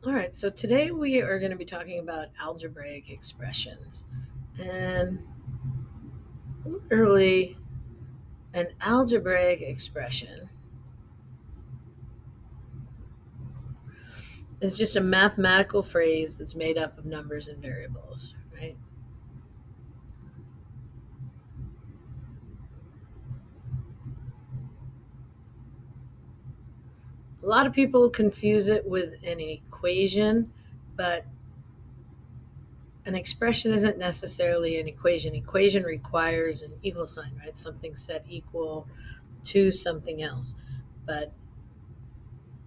All right, so today we are going to be talking about algebraic expressions. And literally, an algebraic expression is just a mathematical phrase that's made up of numbers and variables, right? A lot of people confuse it with an equation, but an expression isn't necessarily an equation. Equation requires an equal sign, right? Something set equal to something else. But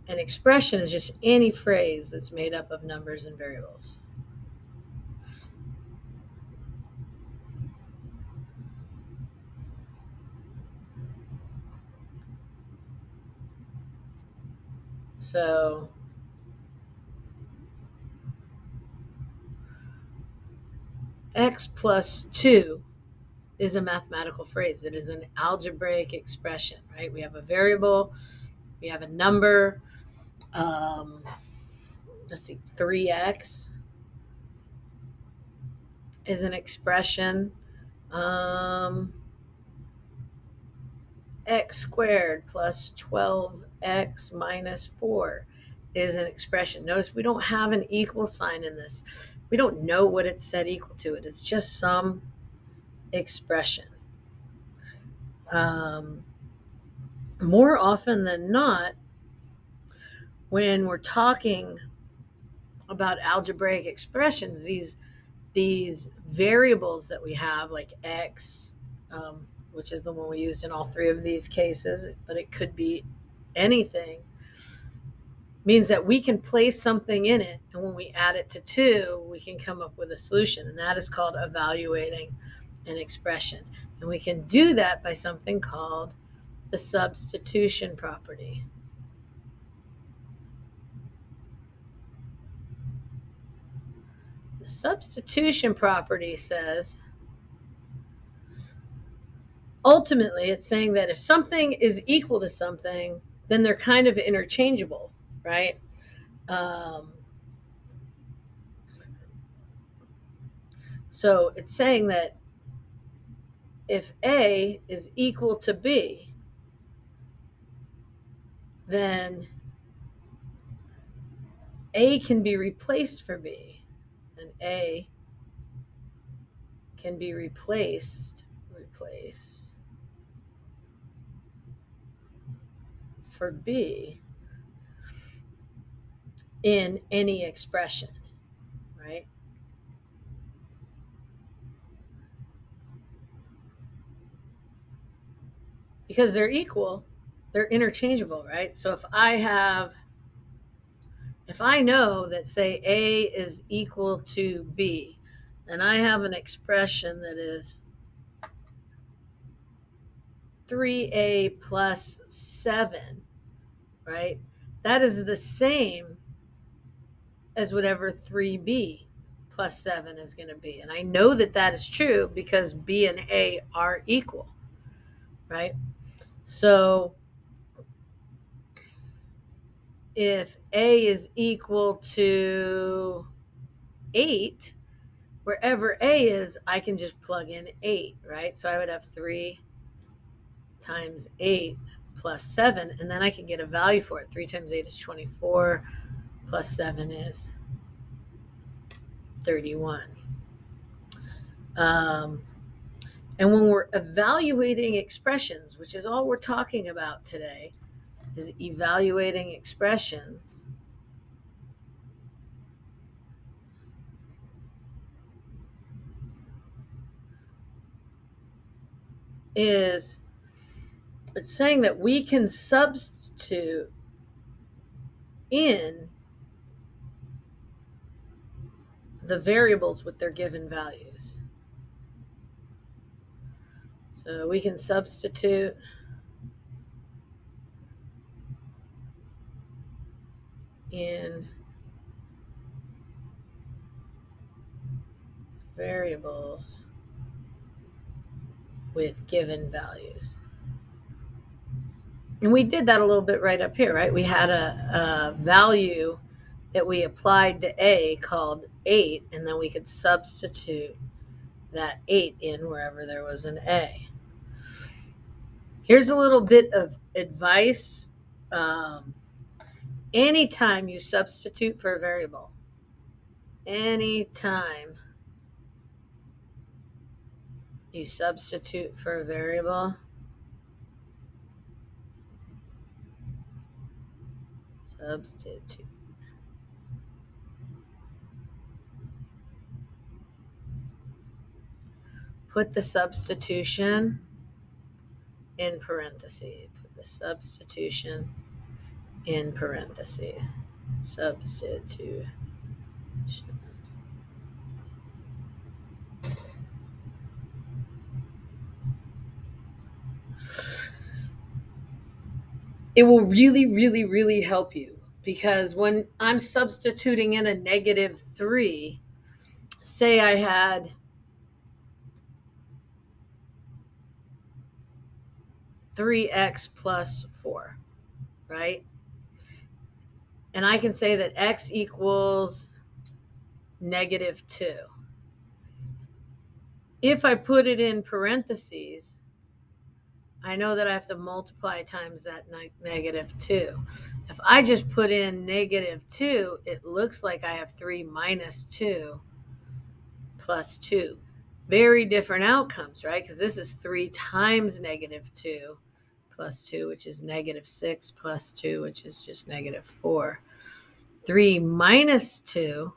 an expression is just any phrase that's made up of numbers and variables. So x plus 2 is a mathematical phrase. It is an algebraic expression, right? We have a variable, we have a number. Um, let's see, 3x is an expression. Um, X squared plus 12x minus 4 is an expression. Notice we don't have an equal sign in this. We don't know what it's set equal to. It's just some expression. Um, More often than not, when we're talking about algebraic expressions, these variables that we have, like x, which is the one we used in all three of these cases, but it could be anything, means that we can place something in it, and when we add it to 2, we can come up with a solution, and that is called evaluating an expression. And we can do that by something called the substitution property. The substitution property says, ultimately, it's saying that if something is equal to something, then they're kind of interchangeable, right? Um, so it's saying that if A is equal to B, then A can be replaced for B, and A can be replaced for B in any expression, right? Because they're equal, they're interchangeable, right? So if I know that, say, A is equal to B, and I have an expression that is 3A plus 7, right? That is the same as whatever 3B plus 7 is going to be. And I know that that is true because B and A are equal, right? So if A is equal to 8, wherever A is, I can just plug in 8, right? So I would have 3 times 8 plus 7, and then I can get a value for it. 3 times 8 is 24, plus 7 is 31. Um, and when we're evaluating expressions, which is all we're talking about today, is evaluating expressions, is it's saying that we can substitute in the variables with their given values. So we can substitute in variables with given values. And we did that a little bit right up here, right? We had a value that we applied to A called 8, and then we could substitute that 8 in wherever there was an A. Here's a little bit of advice. Um, Anytime you substitute for a variable, anytime you substitute for a variable, substitute. Put the substitution in parentheses. Put the substitution in parentheses. Substitution. It will really, really, really help you, because when I'm substituting in a -3, say I had 3x plus 4, right? And I can say that x equals -2. If I put it in parentheses, I know that I have to multiply times that -2. If I just put in -2, it looks like I have 3 minus 2 plus 2. Very different outcomes, right? Because this is 3 times -2 plus 2, which is -6, plus 2, which is just -4. 3 minus 2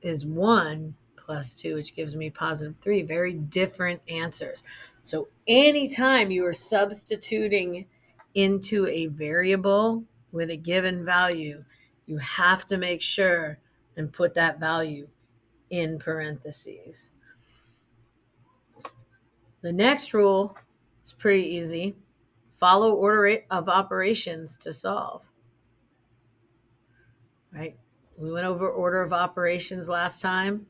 is 1 plus 2, which gives me +3. Very different answers. So anytime you are substituting into a variable with a given value, you have to make sure and put that value in parentheses. The next rule is pretty easy. Follow order of operations to solve. Right? We went over order of operations last time.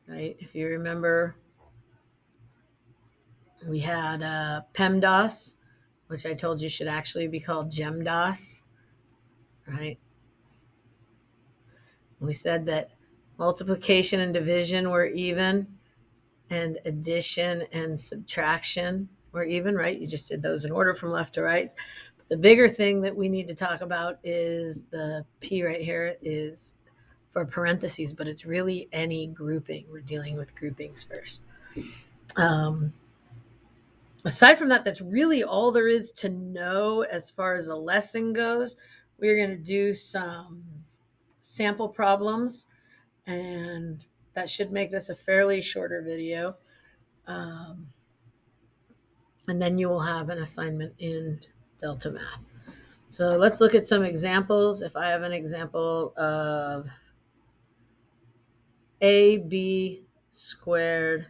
Right? If you remember, we had PEMDAS, which I told you should actually be called GEMDAS. Right? We said that multiplication and division were even, and addition and subtraction were even, right? You just did those in order from left to right. But the bigger thing that we need to talk about is the P right here is for parentheses, but it's really any grouping. We're dealing with groupings first. Aside from that, that's really all there is to know as far as a lesson goes. We're going to do some sample problems, and that should make this a fairly shorter video. And then you will have an assignment in Delta Math. So let's look at some examples. If I have an example of AB squared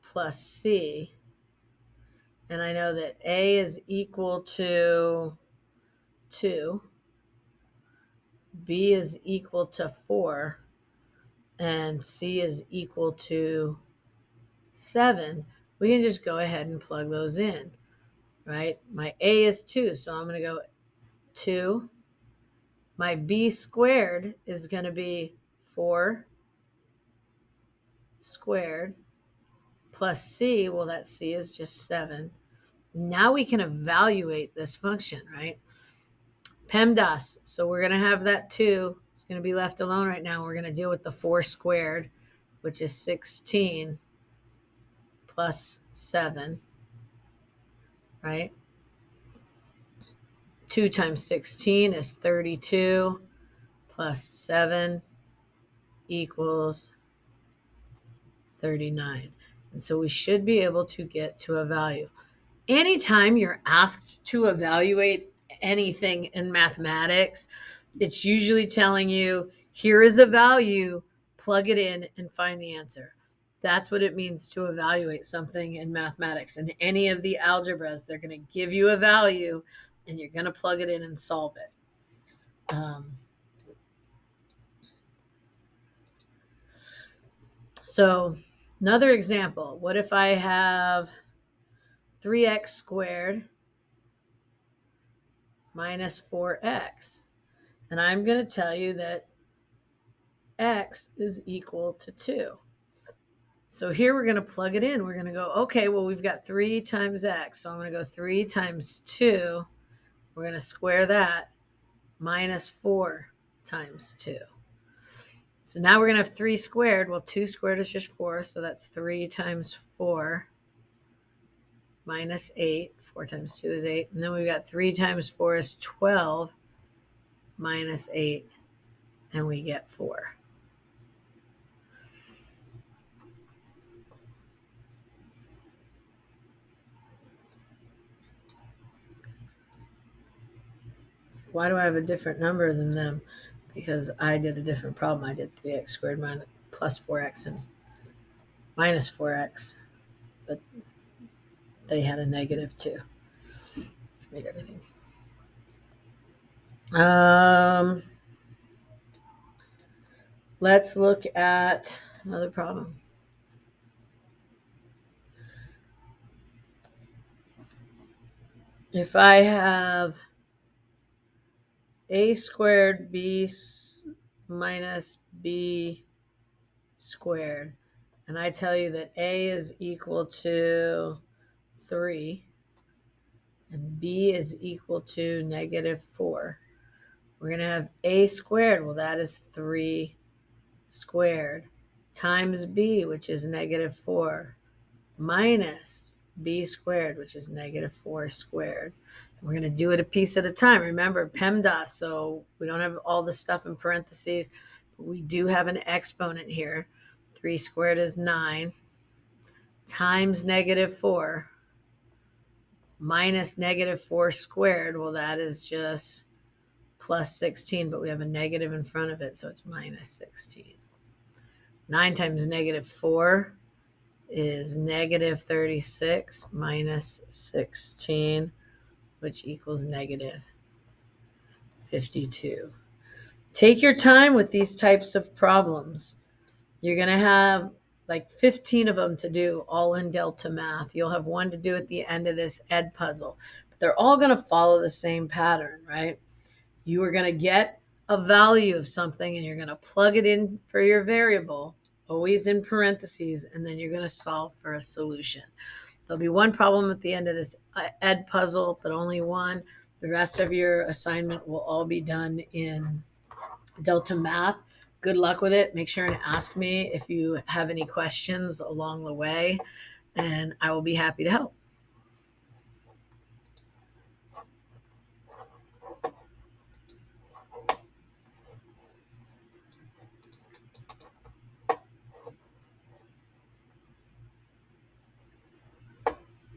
plus C, and I know that A is equal to 2, B is equal to 4, and C is equal to 7, we can just go ahead and plug those in, right? My A is 2, so I'm going to go 2. My B squared is going to be 4 squared plus C. Well, that C is just 7. Now we can evaluate this function, right? PEMDAS. So we're going to have that 2. It's going to be left alone right now. We're going to deal with the 4 squared, which is 16 plus 7, right? 2 times 16 is 32 plus 7 equals 39. And so we should be able to get to a value. Anytime you're asked to evaluate anything in mathematics, it's usually telling you, here is a value, plug it in and find the answer. That's what it means to evaluate something in mathematics. In any of the algebras, they're going to give you a value and you're going to plug it in and solve it. So another example, what if I have 3x squared minus 4x. And I'm going to tell you that x is equal to 2. So here we're going to plug it in. We're going to go, okay, well, we've got 3 times x. So I'm going to go 3 times 2. We're going to square that, minus 4 times 2. So now we're going to have 3 squared. Well, 2 squared is just 4. So that's 3 times 4 minus 8. 4 times 2 is 8. And then we've got 3 times 4 is 12 minus 8. And we get 4. Why do I have a different number than them? Because I did a different problem. I did 3x squared minus plus 4x and minus 4x, but they had a negative 2. Made everything. Let's look at another problem. If I have a squared b minus b squared, and I tell you that a is equal to 3 and b is equal to negative 4, we're going to have a squared. Well, that is 3 squared times b, which is negative 4, minus b squared, which is negative 4 squared. We're going to do it a piece at a time. Remember, PEMDAS, so we don't have all the stuff in parentheses. But we do have an exponent here. 3 squared is 9 times negative 4 minus negative 4 squared. Well, that is just plus 16, but we have a negative in front of it, so it's minus 16. 9 times negative 4 is negative 36 minus 16, which equals negative 52. Take your time with these types of problems. You're going to have like 15 of them to do, all in Delta Math. You'll have one to do at the end of this ed puzzle, but they're all going to follow the same pattern, right? You are going to get a value of something and you're going to plug it in for your variable, always in parentheses, and then you're going to solve for a solution. There'll be one problem at the end of this ed puzzle, but only one. The rest of your assignment will all be done in Delta Math. Good luck with it. Make sure and ask me if you have any questions along the way, and I will be happy to help.